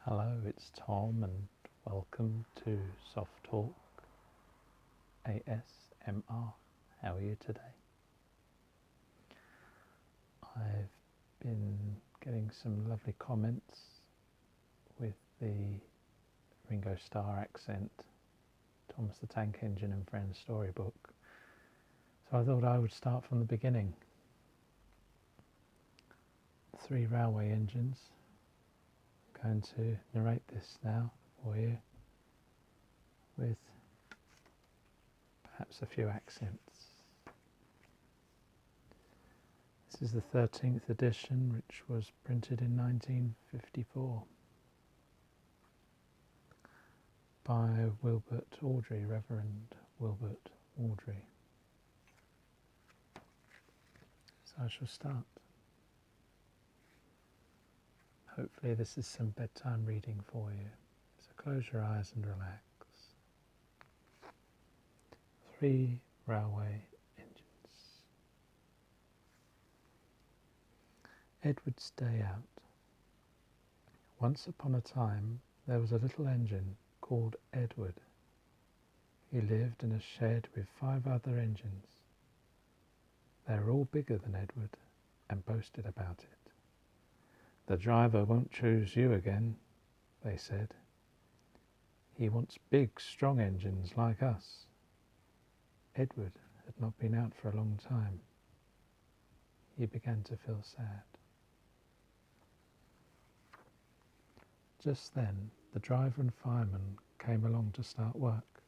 Hello, it's Tom, and welcome to SoftTalk ASMR. How are you today? I've been getting some lovely comments with the Ringo Starr accent, Thomas the Tank Engine and Friends storybook. So I thought I would start from the beginning. 3 railway engines. I'm going to narrate this now for you with perhaps a few accents. This is the 13th edition, which was printed in 1954 by Wilbert Awdry, Reverend Wilbert Awdry. So I shall start. Hopefully this is some bedtime reading for you. So close your eyes and relax. 3 railway engines. Edward's Day Out. Once upon a time there was a little engine called Edward. He lived in a shed with 5 other engines. They were all bigger than Edward and boasted about it. "The driver won't choose you again," they said. "He wants big, strong engines like us." Edward had not been out for a long time. He began to feel sad. Just then, the driver and fireman came along to start work.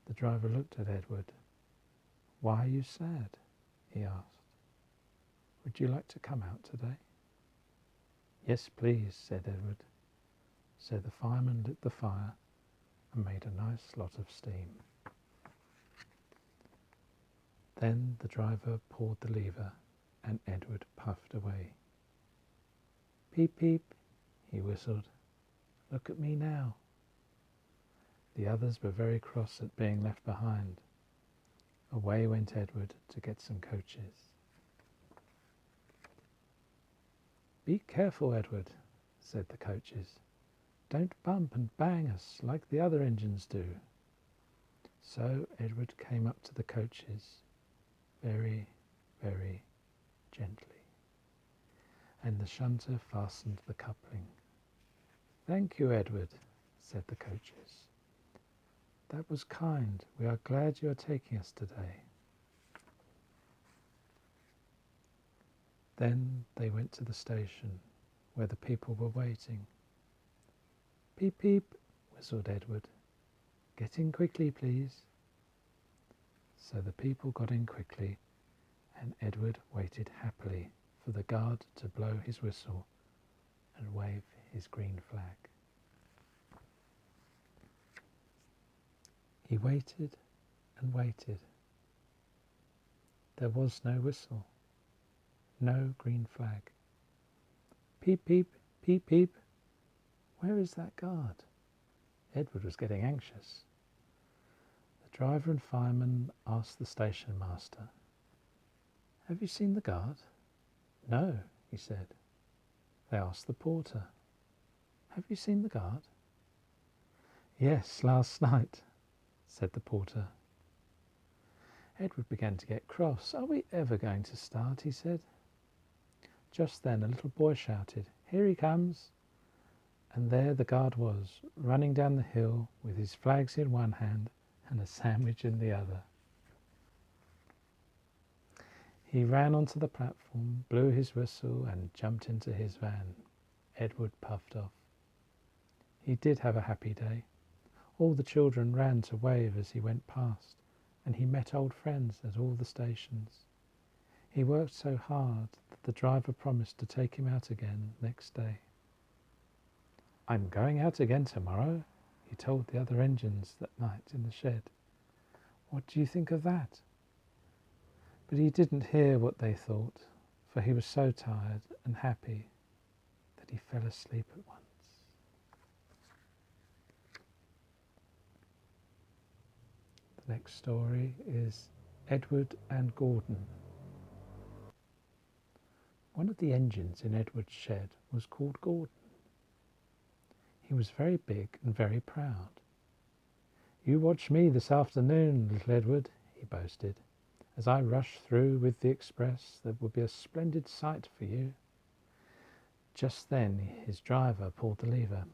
The driver looked at Edward. "Why are you sad?" he asked. "Would you like to come out today?" "Yes, please," said Edward. So the fireman lit the fire and made a nice lot of steam. Then the driver pulled the lever and Edward puffed away. "Peep, peep," he whistled. "Look at me now." The others were very cross at being left behind. Away went Edward to get some coaches. "Be careful, Edward," said the coaches. "Don't bump and bang us like the other engines do." So Edward came up to the coaches very, very gently, and the shunter fastened the coupling. "Thank you, Edward," said the coaches. "That was kind. We are glad you are taking us today." Then they went to the station, where the people were waiting. "Peep, peep," whistled Edward. "Get in quickly, please." So the people got in quickly, and Edward waited happily for the guard to blow his whistle and wave his green flag. He waited and waited. There was no whistle, no green flag. "Peep, peep, peep, peep. Where is that guard?" Edward was getting anxious. The driver and fireman asked the station master, "Have you seen the guard?" "No," he said. They asked the porter, "Have you seen the guard?" "Yes, last night," said the porter. Edward began to get cross. "Are we ever going to start?" he said. Just then a little boy shouted, "Here he comes!" And there the guard was, running down the hill with his flags in one hand and a sandwich in the other. He ran onto the platform, blew his whistle, and jumped into his van. Edward puffed off. He did have a happy day. All the children ran to wave as he went past, and he met old friends at all the stations. He worked so hard that the driver promised to take him out again next day. "I'm going out again tomorrow," he told the other engines that night in the shed. "What do you think of that?" But he didn't hear what they thought, for he was so tired and happy that he fell asleep at once. The next story is Edward and Gordon. One of the engines in Edward's shed was called Gordon. He was very big and very proud. "You watch me this afternoon, little Edward," he boasted. "As I rush through with the express, there will be a splendid sight for you." Just then his driver pulled the lever.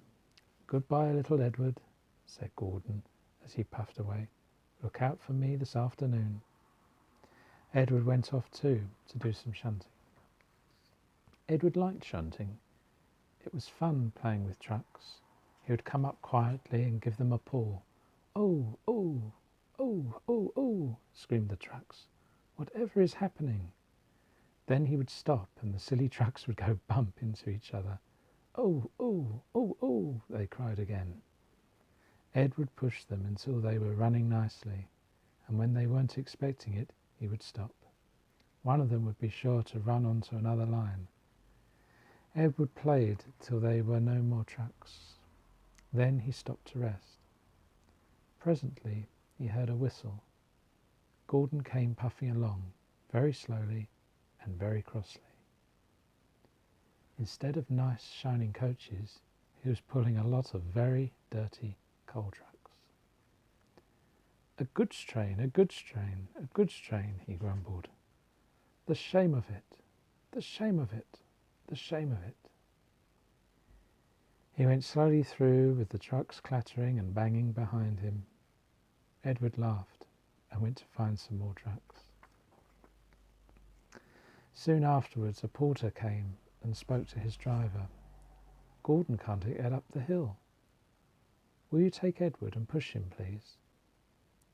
"Goodbye, little Edward," said Gordon as he puffed away. "Look out for me this afternoon." Edward went off too to do some shunting. Edward liked shunting. It was fun playing with trucks. He would come up quietly and give them a pull. "Oh, oh, oh, oh, oh," screamed the trucks. "Whatever is happening?" Then he would stop and the silly trucks would go bump into each other. "Oh, oh, oh, oh," they cried again. Edward pushed them until they were running nicely, and when they weren't expecting it, he would stop. One of them would be sure to run onto another line. Edward played till there were no more trucks. Then he stopped to rest. Presently he heard a whistle. Gordon came puffing along, very slowly and very crossly. Instead of nice shining coaches, he was pulling a lot of very dirty coal trucks. "A goods train, a goods train, a goods train," he grumbled. "The shame of it, the shame of it, the shame of it." He went slowly through with the trucks clattering and banging behind him. Edward laughed and went to find some more trucks. Soon afterwards a porter came and spoke to his driver. "Gordon can't get up the hill. Will you take Edward and push him, please?"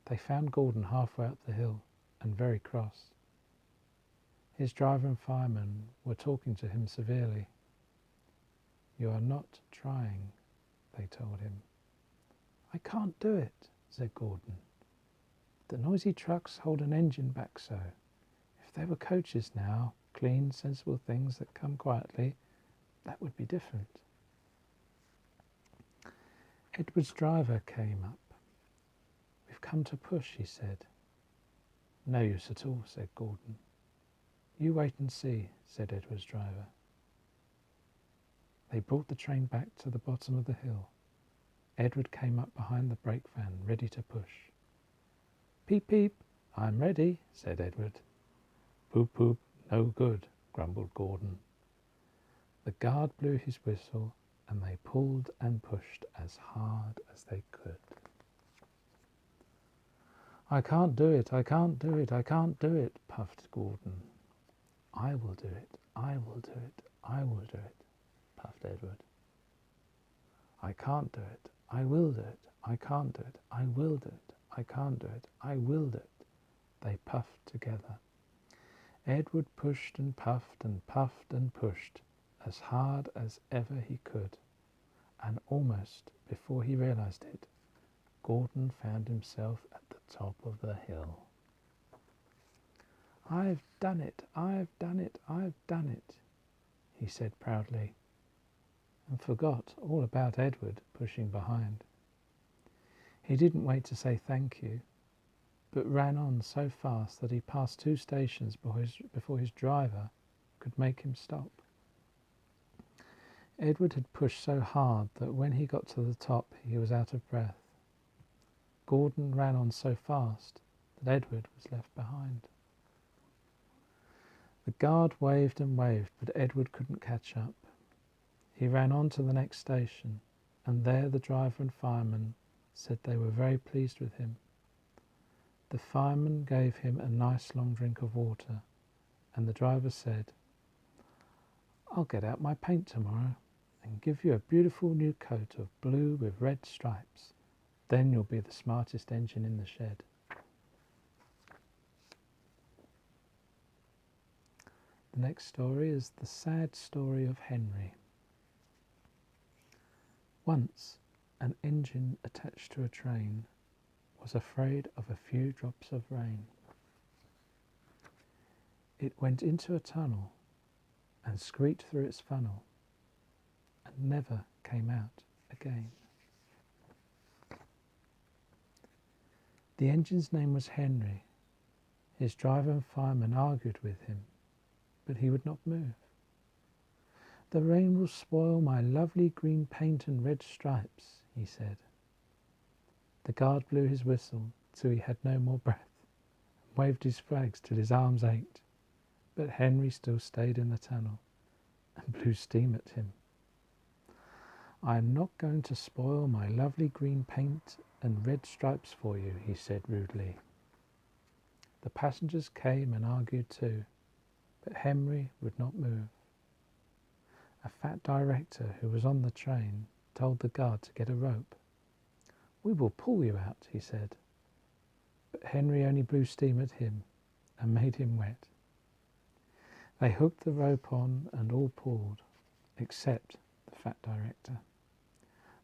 They found Gordon halfway up the hill and very cross. His driver and fireman were talking to him severely. "You are not trying," they told him. "I can't do it," said Gordon. "The noisy trucks hold an engine back so. If there were coaches now, clean, sensible things that come quietly, that would be different." Edward's driver came up. "We've come to push," he said. "No use at all," said Gordon. "You wait and see," said Edward's driver. They brought the train back to the bottom of the hill. Edward came up behind the brake van, ready to push. "Peep, peep, I'm ready," said Edward. "Poop, poop, no good," grumbled Gordon. The guard blew his whistle, and they pulled and pushed as hard as they could. "I can't do it, I can't do it, I can't do it," puffed Gordon. "I will do it, I will do it, I will do it," puffed Edward. "I can't do it, I will do it, I can't do it, I will do it, I can't do it, I will do it," they puffed together. Edward pushed and puffed and puffed and pushed as hard as ever he could, and almost before he realized it, Gordon found himself at the top of the hill. "I've done it, I've done it, I've done it," he said proudly, and forgot all about Edward pushing behind. He didn't wait to say thank you, but ran on so fast that he passed 2 stations before his driver could make him stop. Edward had pushed so hard that when he got to the top he was out of breath. Gordon ran on so fast that Edward was left behind. The guard waved and waved, but Edward couldn't catch up. He ran on to the next station, and there the driver and fireman said they were very pleased with him. The fireman gave him a nice long drink of water, and the driver said, "I'll get out my paint tomorrow and give you a beautiful new coat of blue with red stripes. Then you'll be the smartest engine in the shed." The next story is The Sad Story of Henry. Once, an engine attached to a train was afraid of a few drops of rain. It went into a tunnel and squeaked through its funnel and never came out again. The engine's name was Henry. His driver and fireman argued with him, but he would not move. The rain will spoil my lovely green paint and red stripes, he said. The guard blew his whistle till he had no more breath, and waved his flags till his arms ached, but Henry still stayed in the tunnel and blew steam at him. I am not going to spoil my lovely green paint and red stripes for you, he said rudely. The passengers came and argued too, but Henry would not move. A fat director who was on the train told the guard to get a rope. We will pull you out, he said, but Henry only blew steam at him and made him wet. They hooked the rope on and all pulled, except the fat director.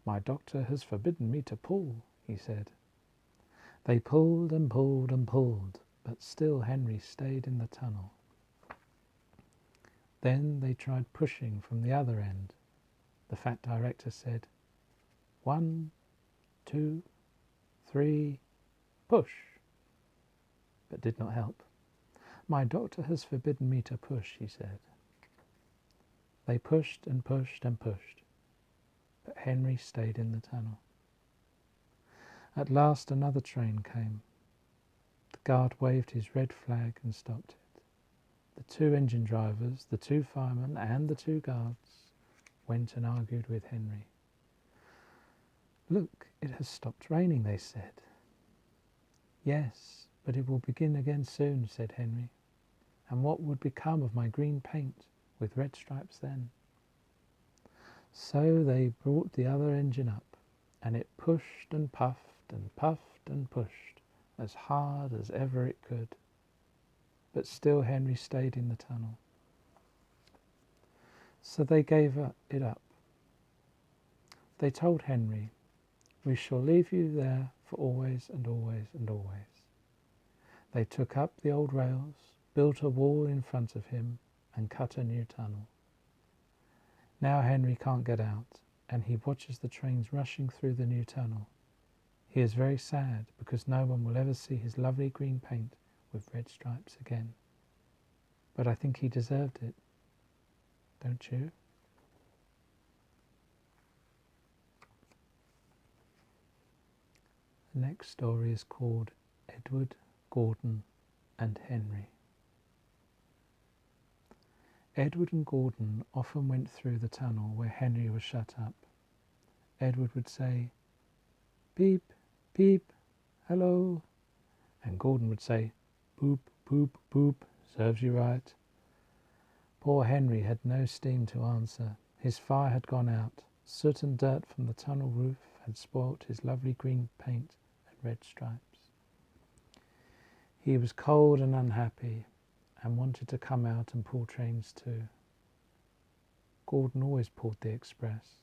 My doctor has forbidden me to pull, he said. They pulled and pulled and pulled, but still Henry stayed in the tunnel. Then they tried pushing from the other end. The fat director said, 1, 2, 3, push, but did not help. My doctor has forbidden me to push, he said. They pushed and pushed and pushed, but Henry stayed in the tunnel. At last another train came. The guard waved his red flag and stopped it. The 2 engine drivers, the 2 firemen and the 2 guards went and argued with Henry. Look, it has stopped raining, they said. Yes, but it will begin again soon, said Henry. And what would become of my green paint with red stripes then? So they brought the other engine up, and it pushed and puffed and puffed and pushed as hard as ever it could. But still Henry stayed in the tunnel. So they gave it up. They told Henry, we shall leave you there for always and always and always. They took up the old rails, built a wall in front of him, and cut a new tunnel. Now Henry can't get out, and he watches the trains rushing through the new tunnel. He is very sad because no one will ever see his lovely green paint with red stripes again. But I think he deserved it, don't you? The next story is called Edward, Gordon and Henry. Edward and Gordon often went through the tunnel where Henry was shut up. Edward would say, beep, beep, hello. And Gordon would say, boop, boop, boop, serves you right. Poor Henry had no steam to answer. His fire had gone out. Soot and dirt from the tunnel roof had spoilt his lovely green paint and red stripes. He was cold and unhappy and wanted to come out and pull trains too. Gordon always pulled the express.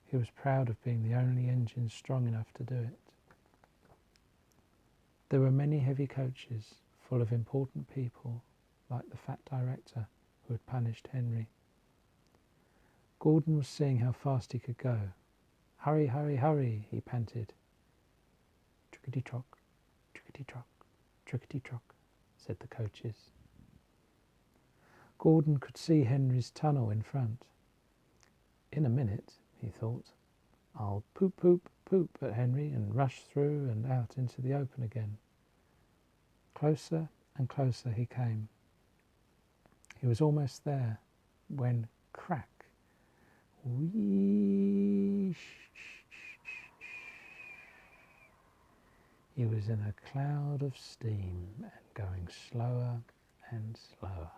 He was proud of being the only engine strong enough to do it. There were many heavy coaches full of important people, like the fat director who had punished Henry. Gordon was seeing how fast he could go. Hurry, hurry, hurry, he panted. Trickety-trock, trickety-trock, trickety-trock, said the coaches. Gordon could see Henry's tunnel in front. In a minute, he thought, I'll poop, poop, poop at Henry and rush through and out into the open again. Closer and closer he came. He was almost there when crack, whee, he was in a cloud of steam and going slower and slower.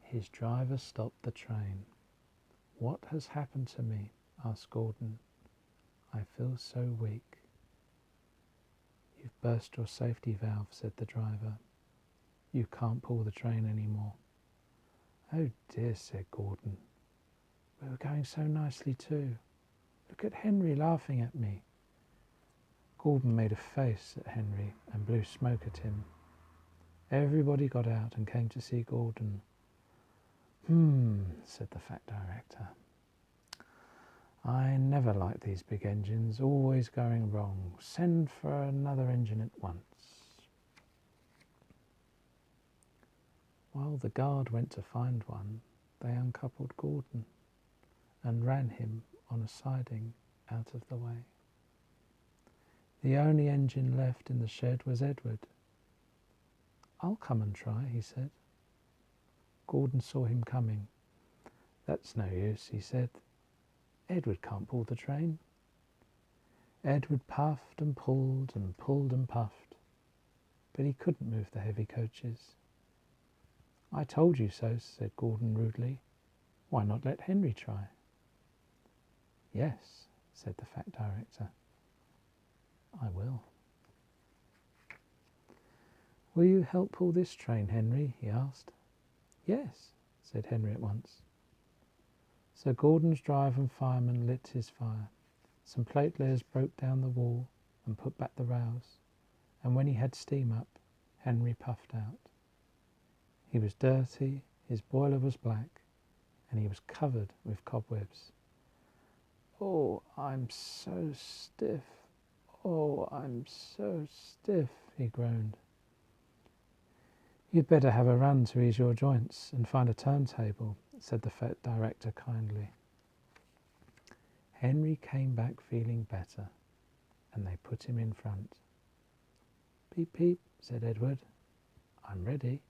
His driver stopped the train. What has happened to me? Asked Gordon. I feel so weak. You've burst your safety valve, said the driver. You can't pull the train anymore. Oh dear, said Gordon. We were going so nicely too. Look at Henry laughing at me. Gordon made a face at Henry and blew smoke at him. Everybody got out and came to see Gordon. Said the fat director. I never liked these big engines, always going wrong. Send for another engine at once. While the guard went to find one, they uncoupled Gordon and ran him on a siding out of the way. The only engine left in the shed was Edward. "I'll come and try," he said. Gordon saw him coming. "That's no use," he said. "Edward can't pull the train." Edward puffed and pulled and pulled and puffed, but he couldn't move the heavy coaches. "I told you so," said Gordon rudely. "Why not let Henry try?" "Yes," said the fat director. "I will." "Will you help pull this train, Henry?" he asked. "Yes," said Henry at once. So Gordon's driver and fireman lit his fire. Some plate layers broke down the wall and put back the rails, and when he had steam up, Henry puffed out. He was dirty, his boiler was black, and he was covered with cobwebs. "Oh, I'm so stiff. Oh, I'm so stiff," he groaned. "You'd better have a run to ease your joints and find a turntable," said the fat director kindly. Henry came back feeling better, and they put him in front. "Peep, peep," said Edward. "I'm ready."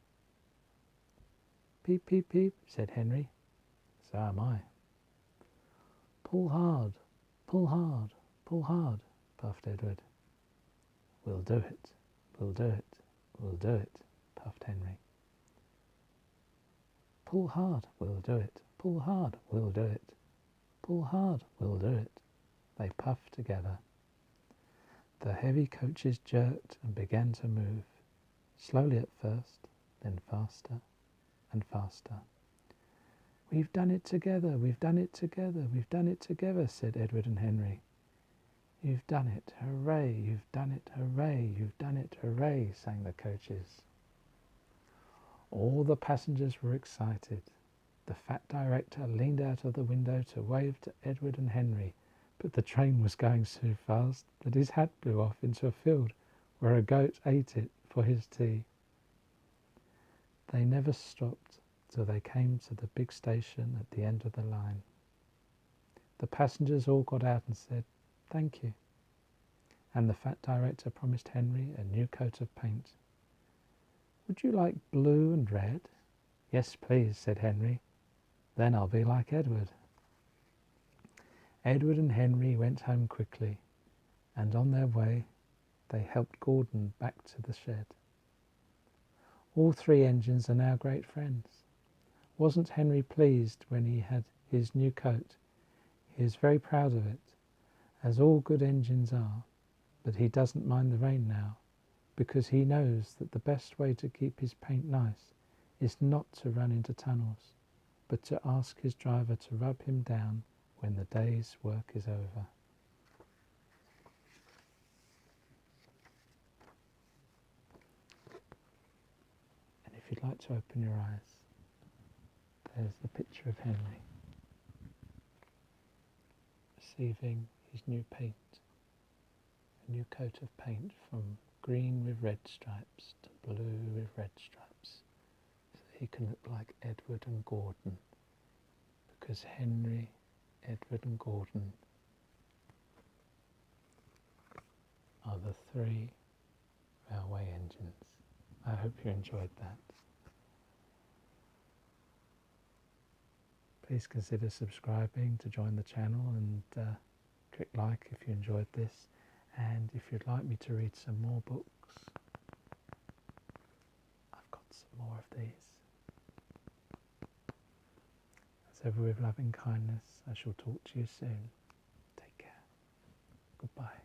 "Peep, peep, peep," said Henry. "So am I." "Pull hard, pull hard, pull hard," puffed Edward. "We'll do it, we'll do it, we'll do it," puffed Henry. "Pull hard, we'll do it, pull hard, we'll do it, pull hard, we'll do it." They puffed together. The heavy coaches jerked and began to move, slowly at first, then faster and faster. "We've done it together, we've done it together, we've done it together," said Edward and Henry. "You've done it, hooray, you've done it, hooray, you've done it, hooray," sang the coaches. All the passengers were excited. The fat director leaned out of the window to wave to Edward and Henry, but the train was going so fast that his hat blew off into a field where a goat ate it for his tea. They never stopped till they came to the big station at the end of the line. The passengers all got out and said, "Thank you," and the fat director promised Henry a new coat of paint. "Would you like blue and red?" "Yes, please," said Henry. "Then I'll be like Edward." Edward and Henry went home quickly, and on their way they helped Gordon back to the shed. All three engines are now great friends. Wasn't Henry pleased when he had his new coat? He is very proud of it, as all good engines are, but he doesn't mind the rain now, because he knows that the best way to keep his paint nice is not to run into tunnels, but to ask his driver to rub him down when the day's work is over. And if you'd like to open your eyes, there's the picture of Henry receiving his new paint, a new coat of paint from green with red stripes to blue with red stripes, so he can look like Edward and Gordon, because Henry, Edward and Gordon are the three railway engines. I hope you enjoyed that. Please consider subscribing to join the channel and click like if you enjoyed this. And if you'd like me to read some more books, I've got some more of these. As ever, with loving kindness, I shall talk to you soon. Take care. Goodbye.